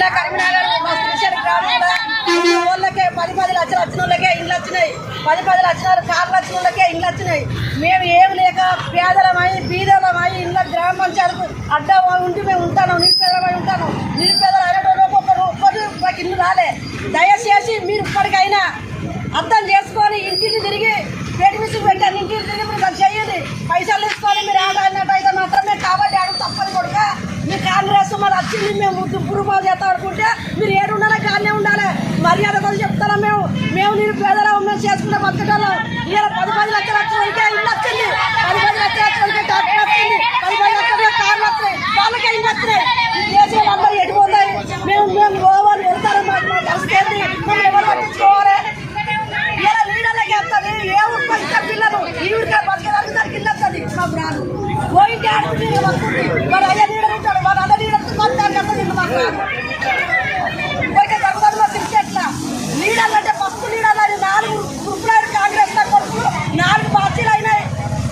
జిల్లా కరీంనగర్ శ్రీశైలం గ్రామంలో వాళ్ళకే 10 లక్షలు వచ్చిన వాళ్ళకే ఇండ్లు వచ్చినాయి. 10 లక్షలు కార్లు వచ్చిన వాళ్ళకే ఇండ్లు వచ్చినాయి. మేము ఏమి లేక పేదలమై బీదలమై ఇండ్ల గ్రామ పంచాయతీలకు అడ్డా ఉండి మేము ఉంటాను. నిరుపేదలమై ఉంటాను. నిరుపేదలు అనేటోళ్ళకి ఒక్కరు మాకు ఇల్లు రాలే. దయచేసి మీరు ఇప్పటికైనా అర్థం చేసుకొని ఇంటికి తిరిగి పేటి మిషన్ పెట్టాను. ఇంటికి తిరిగి మీరు దాన్ని చెయ్యండి. పైసలు తీసుకొని మీరు ఆడినట్టు అయితే మాత్రమే కాబట్టి ఆడు తప్పని కొడుక మీ కాంగ్రెస్ మరి వచ్చింది మేము పురుపాలు చేస్తాం అనుకుంటే మీరు ఏడున్నారా గానే ఉండాలి. మర్యాద కూడా చెప్తారా మేము నిరుపేదలం మేము చేసుకుంటే బతకటం. ఇలా 10 లక్షలు వచ్చినకే ఇల్లు వచ్చింది. 10 లక్షలు వచ్చినకే డాక్టర్ వచ్చింది. 10 లక్షలు కార్లు వస్తున్నాయి. వాళ్ళకే ఇల్లు వచ్చినాయి. ఈ దేశంలో అందరూ ఎడిపోతాయి. మేము గోవాలు వెళ్తారు. మాకు కలిసి మేము ఎవరు పట్టించుకోవాలి. ఇలా లీడర్లకి వస్తుంది. ఏ ఊరికి వచ్చిన పిల్లలు ఈ ఊరికే బతకడానికి దానికి ఇల్లు వస్తుంది. మాకు రాదు పోయింటే ఆడుకుంటే వస్తుంది. మరి అయ్యా లీడర్ ఉంటాడు. వాళ్ళు అన్న లీడర్ కొత్తానికి వస్తుంది. మాకు రాదు పోయితే జరుగుతుందో క్రికెట్లా లీడర్లు అంటే ఫస్ట్ లీడర్లు అని 4 గ్రూపులు కాంగ్రెస్ కొడుకులు 4 పార్టీలు అయినాయి.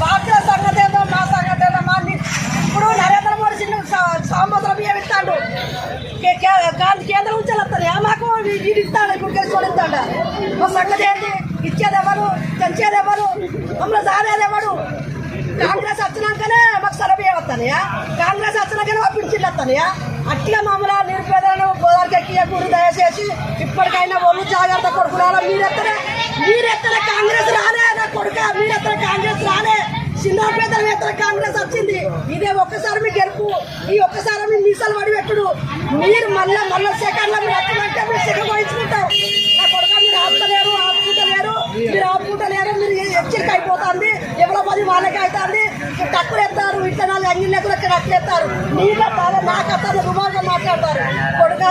పార్టీల సంగతి ఏదో మా సంగతి ఏదో మా ఇప్పుడు నరేంద్ర మోడీ చిన్న సంవత్సరం బియ్యం ఇస్తాడు. కేంద్రం నుంచి వస్తుంది. మాకు వీడు ఇస్తాడు. ఇప్పుడు కేసుకొని ఇస్తాడు. మా సంగతి ఏంటి? ఇచ్చేది ఎవరు? పెంచేది ఎవరు? మమ్మల్ని సారేది ఎవరు? కాంగ్రెస్ వచ్చినాకనే మాకు సరబియ్యం వస్తాయా? కాంగ్రెస్ వచ్చినాకనే మాకు పింఛన్లు వస్తాయా? అట్లా మమ్మల్ని నిరుపేదలను గోదావరికి ఎక్కియకూరు. దయచేసి ఇప్పటికైనా ఒళ్ళు జాగ్రత్త కొడుకున్నారా? మీరెత్తనే కాంగ్రెస్ రాలే. నా కొడుక మీరెత్తనే కాంగ్రెస్ రాలే. చిన్నపేదల ఎత్తన కాంగ్రెస్ వచ్చింది. ఇదే ఒక్కసారి మీ గెలుపు. ఈ ఒక్కసారి మీ మీసాలు పడి పెట్టుడు. మీరు మళ్ళా సెకండ్లో మీరు వచ్చినట్టే మీరు సెకండ్ వహించుకుంటారు. నా కొడుక మీరు ఆపుతలేరు. మీరు ఆపుకుంటలేరు. మీరు హెచ్చరిక అయిపోతుంది. ఎవరో 10 వాళ్ళకి అవుతుంది. తక్కువ ఎత్తారు. ఇట్లా 4 అంగిళ్ళు ఎక్కడ అట్లా ఎత్తారు. నీళ్ళ బాగా నాకు అతను రుమాలుగా మాట్లాడతారు. కొడుక